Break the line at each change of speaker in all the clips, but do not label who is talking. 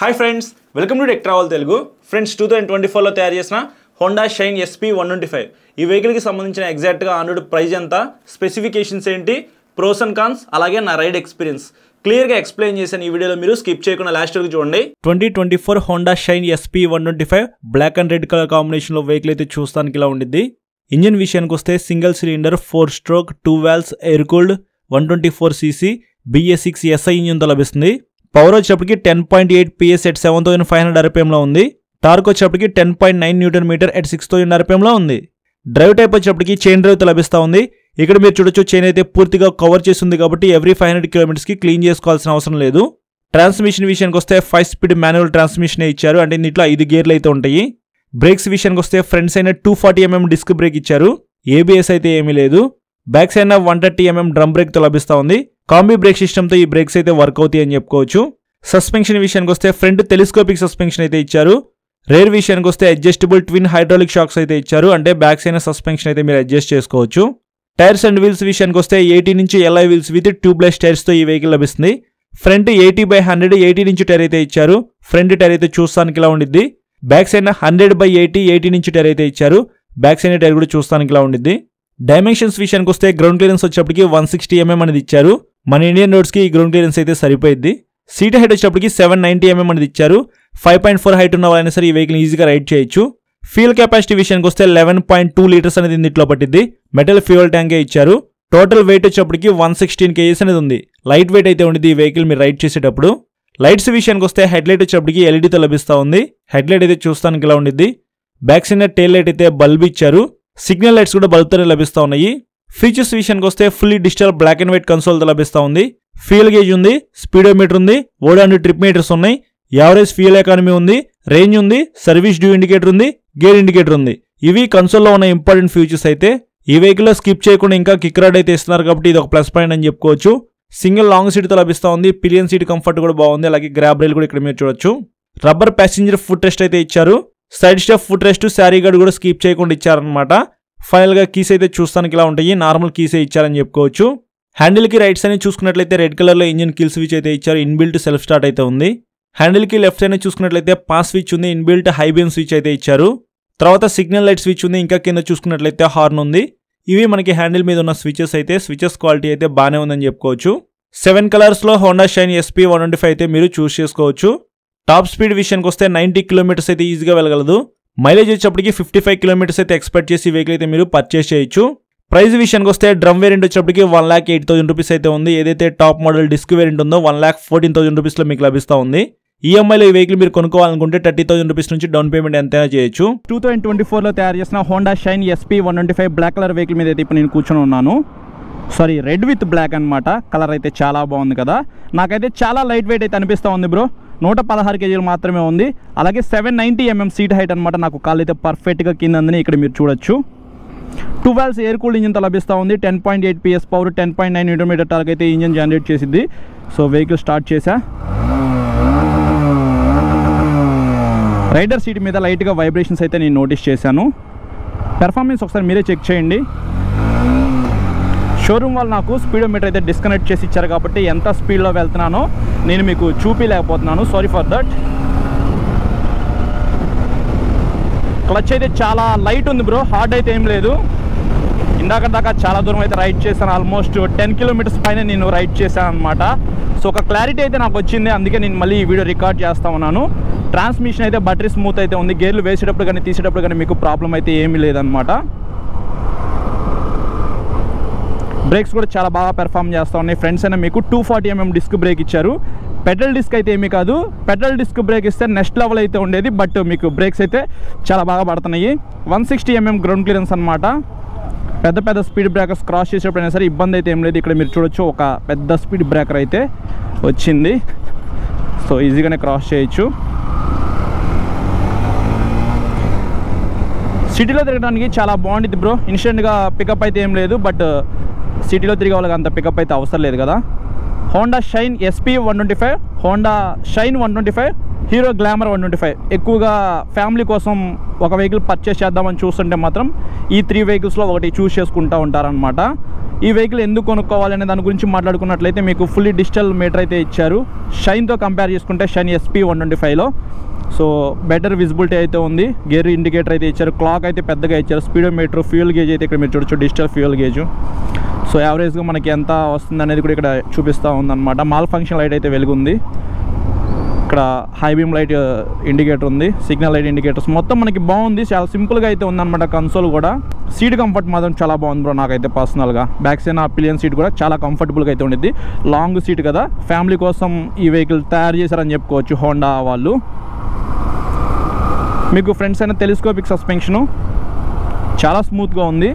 Hi friends, welcome to tech travel Telugu. Friends, 2024లో తయారు చేసిన హోండా షైన్ SP125 ఈ వెహికల్కి సంబంధించిన ఎగ్జాక్ట్గా ఆన్ ప్రైస్ ఎంత, స్పెసిఫికేషన్స్ ఏంటి, ప్రోస్ అండ్ కాన్స్, అలాగే నా రైడ్ ఎక్స్పీరియన్స్ క్లియర్గా ఎక్స్ప్లెయిన్ చేశాను. ఈ వీడియోలో మీరు స్కిప్ చేయకుండా లాస్ట్ వరకు చూడండి. 2024 Honda Shine SP125 black and red colour కాంబినేషన్లో వెహికల్ అయితే చూస్తానికి ఇలా ఉండిద్ది. ఇంజిన్ విషయానికి వస్తే single cylinder 4 stroke 2 valves air cooled 124cc BS6 SI ఇంజిన్తో లభిస్తుంది. పవర్ వచ్చేప్పటికి 10.8 PS at 7500 RPM లో ఉంది. టార్క్ వచ్చేప్పటికి 10.9 Nm at 6000 RPM లో ఉంది. డ్రైవ్ టైప్ వచ్చేప్పటికి చైన్ డ్రైవ్ తో లభిస్తూ ఉంది. ఇక్కడ మీరు చూడొచ్చు, చైన్ అయితే పూర్తిగా కవర్ చేసి ఉంది కాబట్టి ఎవ్రీ 500 km కి క్లీన్ చేసుకోవాల్సిన అవసరం లేదు. ట్రాన్స్మిషన్ విషయానికి వస్తే 5 స్పీడ్ మాన్యువల్ ట్రాన్స్మిషన్ ఇచ్చారు, అంటే దీంట్లో 5 గేర్లు అయితే ఉంటాయి. బ్రేక్స్ విషయానికి వస్తే front side 240mm disc brake ఇచ్చారు, ABS అయితే ఏమీ లేదు. Back side 130mm drum break తో లభిస్తూ ఉంది. కాంబీ బ్రేక్ సిస్టమ్తో ఈ బ్రేక్స్ అయితే వర్క్ అవుతాయి అని చెప్పుకోవచ్చు. సస్పెన్షన్ విషయానికి వస్తే ఫ్రంట్ టెలిస్కోపిక్ సస్పెన్షన్ అయితే ఇచ్చారు. రేర్ విషయానికి వస్తే అడ్జస్టబుల్ ట్విన్ హైడ్రాలిక్ షాక్స్ అయితే ఇచ్చారు, అంటే బ్యాక్ సైడ్ సస్పెన్షన్ అయితే మీరు అడ్జస్ట్ చేసుకోవచ్చు. టైర్స్ అండ్ వీల్స్ విషయానికి వస్తే 80 నుంచి LI వీల్స్ విత్ ట్యూబ్లెస్ టైర్స్తో ఈ వెహికల్ లభిస్తుంది. ఫ్రంట్ 80/100 80 టైర్ అయితే ఇచ్చారు. ఫ్రంట్ టైర్ అయితే చూస్తానికి ఇలా ఉండిద్ది. బ్యాక్ సైడ్ 100/80 80 టైర్ అయితే ఇచ్చారు. బ్యాక్ సైడ్ టైర్ కూడా చూస్తానికి ఇలా ఉండిద్ది. డైమెన్షన్స్ విషయానికి వస్తే గ్రౌండ్ క్లియరెన్స్ వచ్చేప్పటికి 160mm అనేది ఇచ్చారు. మన ఇండియన్ రోడ్స్కి ఈ గ్రౌండ్ క్లియరెన్స్ అయితే సరిపోయింది. సీట్ హైట్ వచ్చేప్పటికి 790mm అనేది ఇచ్చారు. 5.4 హైట్ ఉన్న వాళ్ళైనా సరే ఈ వెహికల్ ఈజీగా రైడ్ చేయొచ్చు. ఫ్యూల్ కెపాసిటీ విషయానికి వస్తే 11.2 లీటర్స్ అనేది ఇందులో పట్టింది. మెటల్ ఫ్యూయల్ ట్యాంకే ఇచ్చారు. టోటల్ వెయిట్ వచ్చేప్పటికి 116 kgs అనేది ఉంది. లైట్ వెయిట్ అయితే ఉండేది ఈ వెహికల్ మీరు రైడ్ చేసేటప్పుడు. లైట్స్ విషయానికి వస్తే హెడ్ లైట్ వచ్చేప్పటికి LEDతో లభిస్తూ ఉంది. హెడ్ లైట్ అయితే చూస్తానికి ఇలా ఉండిద్ది. బ్యాక్ సైడ్ టైల్ లైట్ అయితే బల్బ్ ఇచ్చారు. సిగ్నల్ లైట్స్ కూడా బల్బ్తోనే లభిస్తూ ఉన్నాయి. ఫీచర్స్ విషయానికి వస్తే fully digital black and white కన్సోల్తో లభిస్తూ ఉంది. ఫ్యూయల్ గేజ్ ఉంది, స్పీడోమీటర్ ఉంది, ఓడాండ్ ట్రిప్ మీటర్స్ ఉన్నాయి, యావరేజ్ ఫ్యూయల్ ఎకానమీ ఉంది, రేంజ్ ఉంది, సర్వీస్ డ్యూ ఇండికేటర్ ఉంది, గేర్ ఇండికేటర్ ఉంది. ఇవి కన్సోల్లో ఉన్న ఇంపార్టెంట్ ఫీచర్స్ అయితే. ఈ వెహికల్లో స్కిప్ చేయకుండా ఇంకా కిక్ రాడ్ అయితే ఇస్తున్నారు కాబట్టి ఇది ఒక ప్లస్ పాయింట్ అని చెప్పుకోవచ్చు. సింగిల్ లాంగ్ సీట్తో లభిస్తూ ఉంది. పిలియన్ సీట్ కంఫర్ట్ కూడా బాగుంది. అలాగే గ్రాబ్ రైల్ కూడా ఇక్కడ మీరు చూడొచ్చు. రబ్బర్ ప్యాసింజర్ ఫుట్ రెస్ట్ అయితే ఇచ్చారు. Side step foot rest, sari guard కూడా స్కిప్ చేయకుండా ఇచ్చారనమాట. ఫైనల్ గా కీస్ అయితే చూస్తానికి ఇలా ఉంటాయి. నార్మల్ కీసే ఇచ్చారని చెప్పుకోవచ్చు. హ్యాండిల్ కి రైట్ సైడ్ చూసుకున్నట్లయితే రెడ్ కలర్ లో ఇంజిన్ కిల్ స్విచ్ అయితే ఇచ్చారు. ఇన్బిల్ట్ సెల్ఫ్ స్టార్ట్ అయితే ఉంది. హ్యాండిల్ కి లెఫ్ట్ సైడ్ చూసుకున్నట్లయితే పాస్ స్విచ్ ఉంది. ఇన్బిల్ట్ హై బీమ్ స్విచ్ అయితే ఇచ్చారు. తర్వాత సిగ్నల్ లైట్ స్విచ్ ఉంది. ఇంకా కింద చూసుకున్నట్లయితే హార్న్ ఉంది. ఇవి మనకి హ్యాండిల్ మీద ఉన్న స్విచెస్ అయితే. స్విచెస్ క్వాలిటీ అయితే బాగానే ఉందని చెప్పుకోవచ్చు. 7 కలర్స్ లో హోండా షైన్ SP125 అయితే మీరు చూస్ చేసుకోవచ్చు. టాప్ స్పీడ్ విషయానికి వస్తే 90 km అయితే ఈజీగా వెళ్ళగలదు. మైలేజ్ వచ్చేప్పటికి 55 km అయితే ఎక్స్పెక్ట్ చేసి వెహికల్ అయితే మీరు పర్చేస్ చేయొచ్చు. ప్రైస్ విషయానికి వస్తే డ్రమ్ వేరియంట్ వచ్చేప్పటికి 1,08,000 రూపీస్ అయితే ఉంది. ఏదైతే టాప్ మోడల్ డిస్క్ వేరియంట్ ఉందో 1,14,000 రూపీస్లో మీకు లభిస్తూ ఉంది. ఈఎంఐలో ఈ వెహికల్ మీరు కొనుక్కోవాలనుకుంటే 30,000 రూపీస్ నుంచి డౌన్ పేమెంట్ ఎంతైనా చేయొచ్చు. 2024లో తయారు చేసిన Honda Shine SP125 black colour vehicle మీద అయితే ఇప్పుడు నేను కూర్చొని ఉన్నాను. సారీ, రెడ్ విత్ బ్లాక్ అనమాట. కలర్ అయితే చాలా బాగుంది కదా. నాకైతే చాలా లైట్ వెయిట్ అయితే అనిపిస్తూ ఉంది బ్రో. 116 kg మాత్రమే ఉంది. అలాగే 790mm సీట్ హైట్ అనమాట. నాకు కాళ్ళు అయితే పర్ఫెక్ట్గా కింద అందని ఇక్కడ మీరు చూడొచ్చు. 2 వాల్వ్స్ ఎయిర్ కూల్డ్ ఇంజిన్తో లభిస్తూ ఉంది. 10.8 PS పవర్, 10.9 Nm టార్క్ అయితే ఇంజిన్ జనరేట్ చేసింది. సో వెహికల్ స్టార్ట్ చేసా. రైడర్ సీట్ మీద లైట్గా వైబ్రేషన్స్ అయితే నేను నోటీస్ చేశాను. పెర్ఫార్మెన్స్ ఒకసారి మీరే చెక్ చేయండి. షోరూమ్ వాళ్ళు నాకు స్పీడోమీటర్ అయితే డిస్కనెక్ట్ చేసి ఇచ్చారు కాబట్టి ఎంత స్పీడ్లో వెళ్తున్నానో నేను మీకు చూపించలేకపోతున్నాను. Sorry for that. క్లచ్ అయితే చాలా లైట్ ఉంది బ్రో, హార్డ్ అయితే ఏం లేదు. ఇందాక దాకా చాలా దూరం అయితే రైడ్ చేశాను. ఆల్మోస్ట్ 10 km పైన నేను రైడ్ చేశాను అనమాట. సో ఒక క్లారిటీ అయితే నాకు వచ్చింది, అందుకే నేను మళ్ళీ ఈ వీడియో రికార్డ్ చేస్తా ఉన్నాను. ట్రాన్స్మిషన్ అయితే బటరీ స్మూత్ అయితే ఉంది. గేర్లు వేసేటప్పుడు కానీ తీసేటప్పుడు కానీ మీకు ప్రాబ్లం అయితే ఏమీ లేదనమాట. బ్రేక్స్ కూడా చాలా బాగా పెర్ఫామ్ చేస్తూ ఉన్నాయి. ఫ్రంట్స్ అయినా మీకు 240mm డిస్క్ బ్రేక్ ఇచ్చారు. పెడల్ డిస్క్ అయితే ఏమీ కాదు. పెడల్ డిస్క్ బ్రేక్ ఇస్తే నెక్స్ట్ లెవెల్ అయితే ఉండేది, బట్ మీకు బ్రేక్స్ అయితే చాలా బాగా పడుతున్నాయి. 160mm గ్రౌండ్ క్లియరెన్స్ అనమాట. పెద్ద పెద్ద స్పీడ్ బ్రేకర్స్ క్రాస్ చేసేటప్పుడైనా సరే ఇబ్బంది అయితే ఏం లేదు. ఇక్కడ మీరు చూడొచ్చు, ఒక పెద్ద స్పీడ్ బ్రేకర్ అయితే వచ్చింది. సో ఈజీగానే క్రాస్ చేయొచ్చు. సిటీలో తిరగడానికి చాలా బాగుంటుంది బ్రో. ఇన్స్టెంట్గా పికప్ అయితే ఏం లేదు, బట్ సిటీలో తిరిగే వాళ్ళకి అంత పికప్ అయితే అవసరం లేదు కదా. Honda Shine SP125, Honda shine 125, hero glamour 125 ఎక్కువగా ఫ్యామిలీ కోసం ఒక వెహికల్ పర్చేస్ చేద్దామని చూస్తుంటే మాత్రం ఈ 3 వెహికల్స్లో ఒకటి చూస్ చేసుకుంటూ ఉంటారనమాట. ఈ వెహికల్ ఎందుకు కొనుక్కోవాలి అనే దాని గురించి మాట్లాడుకున్నట్లయితే మీకు ఫుల్లీ డిజిటల్ మీటర్ అయితే ఇచ్చారు. షైన్తో కంపేర్ చేసుకుంటే షైన్ SP 125లో సో బెటర్ విజిబిలిటీ అయితే ఉంది. గేర్ ఇండికేటర్ అయితే ఇచ్చారు. క్లాక్ అయితే పెద్దగా ఇచ్చారు. స్పీడోమీటర్, ఫ్యూయల్ గేజ్ అయితే ఇక్కడ మీరు చూడొచ్చు, డిజిటల్ ఫ్యూయల్ గేజ్. సో యావరేజ్గా మనకి ఎంత వస్తుంది అనేది కూడా ఇక్కడ చూపిస్తూ ఉందన్నమాట. మాల్ ఫంక్షన్ లైట్ అయితే వెలుగుంది. ఇక్కడ హై బీమ్ లైట్ ఇండికేటర్ ఉంది, సిగ్నల్ లైట్ ఇండికేటర్స్ మొత్తం మనకి బాగుంది. చాలా సింపుల్గా అయితే ఉందన్నమాట. కన్సోల్ కూడా సీట్ కంఫర్ట్ మాత్రం చాలా బాగుంది బ్రో. నాకైతే పర్సనల్గా బ్యాక్ సైడ్ పిలియన్ సీట్ కూడా చాలా కంఫర్టబుల్గా అయితే ఉండిద్ది. లాంగ్ సీట్ కదా, ఫ్యామిలీ కోసం ఈ వెహికల్ తయారు చేశారని చెప్పుకోవచ్చు హోండా వాళ్ళు. మీకు ఫ్రంట్ సైడ్ టెలిస్కోపిక్ సస్పెన్షను చాలా స్మూత్గా ఉంది.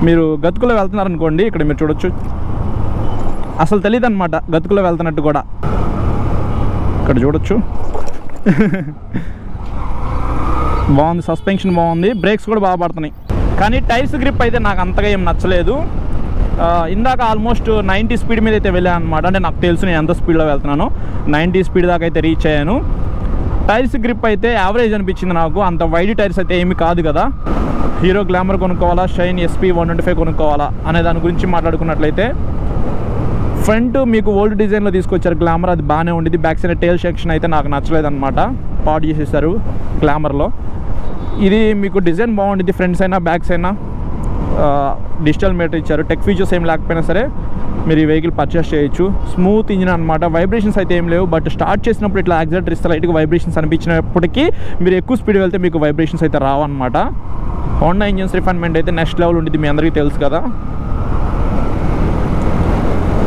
మీరు గతుకులో వెళ్తున్నారనుకోండి, ఇక్కడ మీరు చూడొచ్చు, అసలు తెలియదు అనమాట గతుకులో వెళ్తున్నట్టు కూడా. ఇక్కడ చూడొచ్చు బాగుంది, సస్పెన్షన్ బాగుంది, బ్రేక్స్ కూడా బాగా పడుతున్నాయి. కానీ టైర్స్ గ్రిప్ అయితే నాకు అంతగా ఏం నచ్చలేదు. ఇందాక ఆల్మోస్ట్ 90 స్పీడ్ మీద అయితే వెళ్ళాను అనమాట. అంటే నాకు తెలుసు నేను ఎంత స్పీడ్లో వెళ్తున్నాను. 90 స్పీడ్ దాకా అయితే రీచ్ అయ్యాను. టైర్స్ గ్రిప్ అయితే యావరేజ్ అనిపించింది నాకు. అంత వైడ్ టైర్స్ అయితే ఏమి కాదు కదా. హీరో గ్లామర్ కొనుక్కోవాలా, షైన్ SP 125 కొనుక్కోవాలా అనే దాని గురించి మాట్లాడుకున్నట్లయితే ఫ్రంట్ మీకు ఓల్డ్ డిజైన్లో తీసుకొచ్చారు గ్లామర్, అది బాగానే ఉండేది. బ్యాక్ సైడ్ టైల్ సెక్షన్ అయితే నాకు నచ్చలేదు అనమాట, పాడ్ చేసేసారు గ్లామర్లో. ఇది మీకు డిజైన్ బాగుండేది, ఫ్రంట్స్ అయినా బ్యాక్స్ అయినా. డిజిటల్ మీటర్ ఇచ్చారు. టెక్ ఫీచర్స్ ఏం లేకపోయినా సరే మీరు ఈ వెహికల్ పర్చేస్ చేయొచ్చు. స్మూత్ ఇంజిన్ అనమాట. వైబ్రేషన్స్ అయితే ఏం లేవు, బట్ స్టార్ట్ చేసినప్పుడు ఇట్లా యాక్సిలేటర్ ఇస్తే లైట్గా వైబ్రేషన్స్ అనిపించినప్పటికీ మీరు ఎక్కువ స్పీడ్ వెళ్తే మీకు వైబ్రేషన్స్ అయితే రావన్నమాట. హోండా ఇంజిన్స్ రిఫైన్మెంట్ అయితే నెక్స్ట్ లెవెల్ ఉంటుంది, మీ అందరికీ తెలుసు కదా.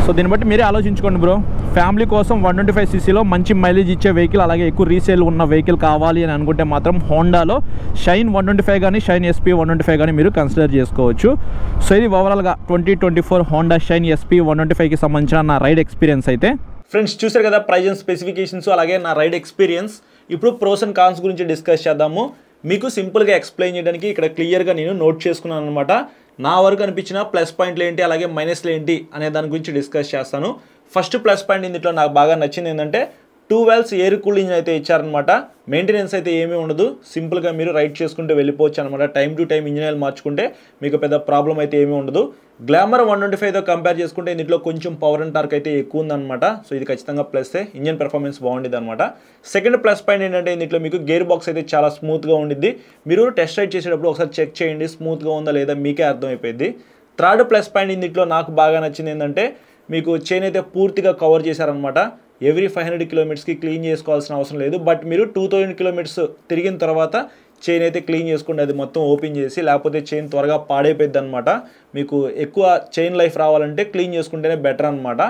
సో దీన్ని బట్టి మీరే ఆలోచించుకోండి బ్రో. ఫ్యామిలీ కోసం 125cc మంచి మైలేజ్ ఇచ్చే వెహికల్, అలాగే ఎక్కువ రీసేల్ ఉన్న వెహికల్ కావాలి అని అనుకుంటే మాత్రం హోండాలో షైన్ 125 కానీ షైన్ SP 125 కానీ మీరు కన్సిడర్ చేసుకోవచ్చు. సో ఇది ఓవరాల్గా 2024 హోండా షైన్ SP 125కి సంబంధించిన నా రైడ్ ఎక్స్పీరియన్స్ అయితే. ఫ్రెండ్స్ చూసారు కదా ప్రైజ్ అండ్ స్పెసిఫికేషన్స్, అలాగే నా రైడ్ ఎక్స్పీరియన్స్. ఇప్పుడు ప్రోస్ అండ్ కాన్స్ గురించి డిస్కస్ చేద్దాము. మీకు సింపుల్గా ఎక్స్ప్లెయిన్ చేయడానికి ఇక్కడ క్లియర్గా నేను నోట్ చేసుకున్నాను అనమాట. నా వరకు అనిపించిన ప్లస్ పాయింట్లు ఏంటి, అలాగే మైనస్లు ఏంటి అనే దాని గురించి డిస్కస్ చేస్తాను. ఫస్ట్ ప్లస్ పాయింట్ ఇందులో నాకు బాగా నచ్చింది ఏంటంటే 2 wells ఎయిర్ కూలింగ్ అయితే ఇచ్చారనమాట. మెయింటెనెన్స్ అయితే ఏమీ ఉండదు, సింపుల్గా మీరు రైడ్ చేసుకుంటూ వెళ్ళిపోవచ్చు అనమాట. Time to time engine oil మార్చుకుంటే మీకు పెద్ద ప్రాబ్లం అయితే ఏమీ ఉండదు. గ్లామర్ 125తో కంపేర్ చేసుకుంటే ఇందులో కొంచెం పవర్ అండ్ టార్క్ అయితే ఎక్కువ ఉందన్నమాట. సో ఇది ఖచ్చితంగా ప్లస్సే, ఇంజిన్ పెర్ఫార్మెన్స్ బాగుండేది అనమాట. సెకండ్ ప్లస్ పాయింట్ ఏంటంటే ఇందులో మీకు గేర్ బాక్స్ అయితే చాలా స్మూత్గా ఉండిద్ది. మీరు టెస్ట్ రైడ్ చేసేటప్పుడు ఒకసారి చెక్ చేయండి, స్మూత్గా ఉందా లేదా మీకే అర్థమైపోయింది. థర్డ్ ప్లస్ పాయింట్ ఇందులో నాకు బాగా నచ్చింది ఏంటంటే మీకు చైన్ అయితే పూర్తిగా కవర్ చేశారనమాట. ఎవ్రీ 500 kilometers క్లీన్ చేసుకోవాల్సిన అవసరం లేదు. బట్ మీరు 2000 kilometers తిరిగిన తర్వాత చైన్ అయితే క్లీన్ చేసుకోండి, అది మొత్తం ఓపెన్ చేసి, లేకపోతే చైన్ త్వరగా పాడైపోద్ది అనమాట. మీకు ఎక్కువ చైన్ లైఫ్ రావాలంటే క్లీన్ చేసుకుంటేనే బెటర్ అనమాట.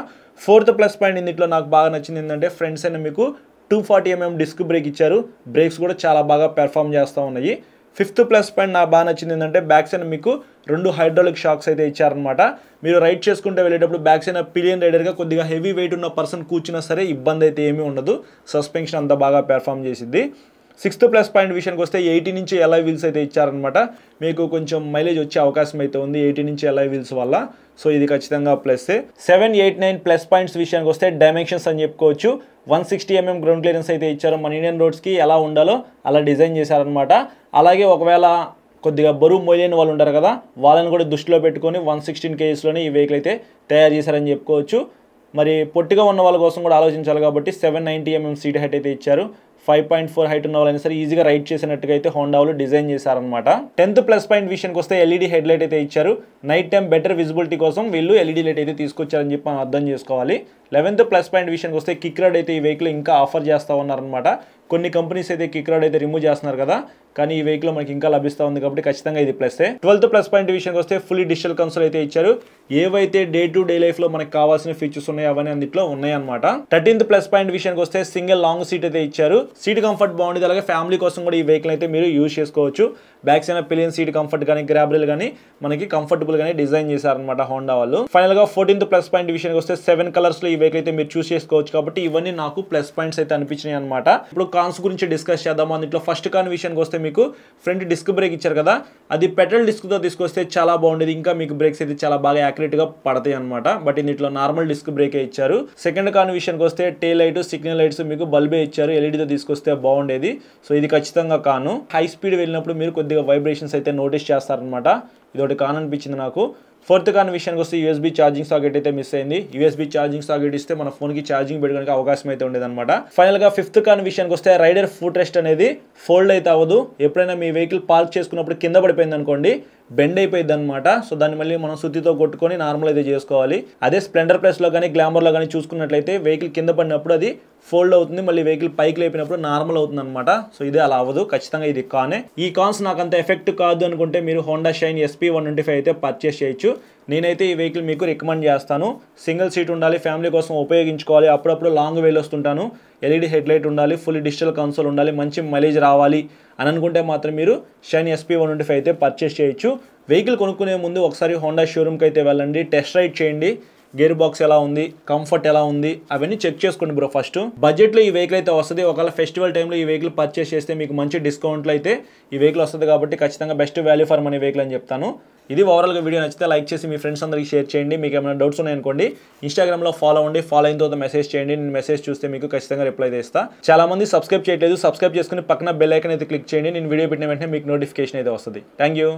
ఫోర్త్ ప్లస్ పాయింట్ ఇందులో నాకు బాగా నచ్చింది ఏంటంటే ఫ్రంట్ సైడ్ మీకు 240mm డిస్క్ బ్రేక్ ఇచ్చారు. బ్రేక్స్ కూడా చాలా బాగా పెర్ఫామ్ చేస్తూ ఉన్నాయి. ఫిఫ్త్ ప్లస్ పాయింట్ నాకు బాగా నచ్చింది ఏంటంటే బ్యాక్ సైడ్ మీకు 2 హైడ్రాలిక్ షాక్స్ అయితే ఇచ్చారనమాట. మీరు రైడ్ చేసుకుంటే వెళ్ళేటప్పుడు బ్యాక్ సైడ్ పిలియన్ రైడర్గా కొద్దిగా హెవీ వెయిట్ ఉన్న పర్సన్ కూర్చున్నా సరే ఇబ్బంది అయితే ఏమీ ఉండదు. సస్పెన్షన్ అంతా బాగా పెర్ఫామ్ చేసిద్ది. సిక్స్త్ ప్లస్ పాయింట్ విషయానికి వస్తే 80 నుంచి ఎలాయ్ వీల్స్ అయితే ఇచ్చారనమాట. మీకు కొంచెం మైలేజ్ వచ్చే అవకాశం అయితే ఉంది 80 నుంచి ఎలాయ్ వీల్స్ వల్ల. సో ఇది ఖచ్చితంగా ప్లస్సే. 7, 8, 9 ప్లస్ పాయింట్స్ విషయానికి వస్తే డైమెన్షన్స్ అని చెప్పుకోవచ్చు. 160mm గ్రౌండ్ క్లియరెన్స్ అయితే ఇచ్చారు. మన ఇండియన్ రోడ్స్కి ఎలా ఉండాలో అలా డిజైన్ చేశారనమాట. అలాగే ఒకవేళ కొద్దిగా బరువు మోయలేని వాళ్ళు ఉంటారు కదా, వాళ్ళని కూడా దృష్టిలో పెట్టుకొని 116 kgsలోనే ఈ వెహికల్ అయితే తయారు చేశారని చెప్పుకోవచ్చు. మరి పొట్టిగా ఉన్న వాళ్ళ కోసం కూడా ఆలోచించాలి కాబట్టి 790mm సీట్ హైట్ అయితే ఇచ్చారు. 5.4 హైట్ ఉన్న వాళ్ళైనా సరే ఈజీగా రైడ్ చేసినట్టుగా అయితే హోండా వాళ్ళు డిజైన్ చేశారనమాట. 10th ప్లస్ పాయింట్ విషయానికి వస్తే ఎల్ఈడి హెడ్ లైట్ అయితే ఇచ్చారు. నైట్ టైం బెటర్ విజిబిలిటీ కోసం వీళ్ళు ఎల్ఈడి లైట్ అయితే తీసుకొచ్చారని చెప్పి మనం అర్థం చేసుకోవాలి. 11th ప్లస్ పాయింట్ విషయానికి వస్తే కిక్ రాడ్ అయితే ఈ వెహికల్ ఇంకా ఆఫర్ చేస్తూ ఉన్నారనమాట. కొన్ని కంపెనీస్ అయితే కిక్ రాడ్ అయితే రిమూవ్ చేస్తున్నారు కదా, కానీ ఈ వెహికల్ మనకి ఇంకా లభిస్తూ ఉంది కాబట్టి ఖచ్చితంగా ఇది ప్లస్సే. 12th ప్లస్ పాయింట్ విషయానికి వస్తే ఫుల్లీ డిజిటల్ కన్సోల్ అయితే ఇచ్చారు. ఏవైతే డే టు డే లైఫ్లో మనకు కావాల్సిన ఫీచర్స్ ఉన్నాయో అవన్నీ అందులో ఉన్నాయన్నమాట. 13th ప్లస్ పాయింట్ విషయానికి వస్తే సింగిల్ లాంగ్ సీట్ అయితే ఇచ్చారు. సీట్ కంఫర్ట్ బాగుంది. అలాగే ఫ్యామిలీ కోసం కూడా ఈ వెహికల్ అయితే మీరు యూజ్ చేసుకోవచ్చు. Back side pillion seat comfort కానీ గ్రాబ్రిల్ కానీ మనకి కంఫర్టబుల్ గానే డిజైన్ చేశారనమాట హోండా వాళ్ళు. ఫైనల్ గా 14th ప్లస్ పాయింట్ విషయానికి వస్తే 7 కలర్స్ లో ఈ వెహికల్ అయితే మీరు చూస్ చేసుకోవచ్చు. కాబట్టి ఇవన్నీ నాకు ప్లస్ పాయింట్స్ అయితే అనిపించినాయి అనమాట. ఇప్పుడు కాన్స్ గురించి డిస్కస్ చేద్దాము. అందులో ఫస్ట్ కాన్ విషయానికి వస్తే మీకు ఫ్రంట్ డిస్క్ బ్రేక్ ఇచ్చారు కదా, అది పెట్రోల్ డిస్క్ తో తీసుకొస్తే చాలా బాగుండేది. ఇంకా మీకు బ్రేక్స్ అయితే చాలా బాగా యాక్యురేట్ గా పడతాయి అనమాట. బట్ ఇందులో నార్మల్ డిస్క్ బ్రేకే ఇచ్చారు. సెకండ్ కాన్ విషయానికి వస్తే టేల్ లైట్, సిగ్నల్ లైట్స్ మీకు బల్బే ఇచ్చారు. ఎల్ఈడితో తీసుకొస్తే బాగుండేది. సో ఇది ఖచ్చితంగా కాను. హై స్పీడ్ వెళ్ళినప్పుడు మీరు కొద్దిగా వైబ్రేషన్స్ అయితే నోటీస్ చేస్తారనమాట. ఇది ఒకటి కాన్ అనిపించింది నాకు. ఫోర్త్ కాని విషయానికి వస్తే యూఎస్బీ ఛార్జింగ్ సాకెట్ అయితే మిస్ అయింది. యూఎస్బీ ఛార్జింగ్ సాకెట్ ఇస్తే మన ఫోన్కి ఛార్జింగ్ పెట్టుకోవడానికి అవకాశం అయితే ఉండేదన్నమాట. ఫైనల్గా ఫిఫ్త్ కాని విషయానికి వస్తే రైడర్ ఫుట్ రెస్ట్ అనేది ఫోల్డ్ అయితే అవ్వదు. ఎప్పుడైనా మీ వెహికల్ పార్క్ చేసుకున్నప్పుడు కింద పడిపోయింది అనుకోండి, బెండ్ అయిపోయింది అనమాట. సో దాన్ని మళ్ళీ మనం సుత్తితో కొట్టుకొని నార్మల్ అయితే చేసుకోవాలి. అదే స్ప్లెండర్ ప్లస్లో కానీ గ్లామర్లో కానీ చూసుకున్నట్లయితే వెహికల్ కింద పడినప్పుడు అది ఫోల్డ్ అవుతుంది, మళ్ళీ వెహికల్ పైకి లేపినప్పుడు నార్మల్ అవుతుంది అనమాట. సో ఇది అలా అవ్వదు, ఖచ్చితంగా ఇది కానే. ఈ కాన్స్ నాకు అంత ఎఫెక్ట్ కాదు అనుకుంటే మీరు హోండా షైన్ SP125 అయితే పర్చేస్ చేయొచ్చు. నేనైతే ఈ వెహికల్ మీకు రికమెండ్ చేస్తాను. సింగిల్ సీట్ ఉండాలి, ఫ్యామిలీ కోసం ఉపయోగించుకోవాలి, అప్పుడప్పుడు లాంగ్ వేలు వస్తుంటాను, LED హెడ్లైట్ ఉండాలి, ఫుల్ డిజిటల్ కన్సోల్ ఉండాలి, మంచి మైలేజ్ రావాలి అని అనుకుంటే మాత్రం మీరు షైన్ SP125 అయితే పర్చేస్ చేయొచ్చు. వెహికల్ కొనుక్కునే ముందు ఒకసారి హోండా షోరూమ్కి అయితే వెళ్ళండి, టెస్ట్ రైడ్ చేయండి, గేర్ బాక్స్ ఎలా ఉంది, కంఫర్ట్ ఎలా ఉంది అవన్నీ చెక్ చేసుకోండి బ్రో. ఫస్ట్ బడ్జెట్లో ఈ వెహికల్ అయితే వస్తుంది. ఒకవేళ ఫెస్టివల్ టైంలో ఈ వెహికల్ పర్చేస్ చేస్తే మీకు మంచి డిస్కౌంట్లో అయితే ఈ వెహికల్ వస్తుంది. కాబట్టి ఖచ్చితంగా best value for money vehicle అని చెప్తాను. ఇది ఓవరాల్గా వీడియో నచ్చితే లైక్ చేసి మీ ఫ్రెండ్స్ అందరికీ షేర్ చేయండి. మీకు ఏమైనా డౌట్స్ ఉన్నాయనుకోండి ఇన్స్టాగ్రామ్లో ఫాలో అవ్వండి, ఫాలో అయిన తర్వాత మెసేజ్ చేయండి. నేను మెసేజ్ చూస్తే మీకు ఖచ్చితంగా రిప్లై చేస్తా. చాలా మంది సబ్స్క్రైబ్ చేయట్లేదు, సబ్స్క్రైబ్ చేసుకుని పక్కన బెల్ ఐకాన్ అయితే క్లిక్ చేయండి. నేను వీడియో పెట్టిన వెంటనే మీకు నోటిఫికేషన్ అయితే వస్తుంది. Thank you.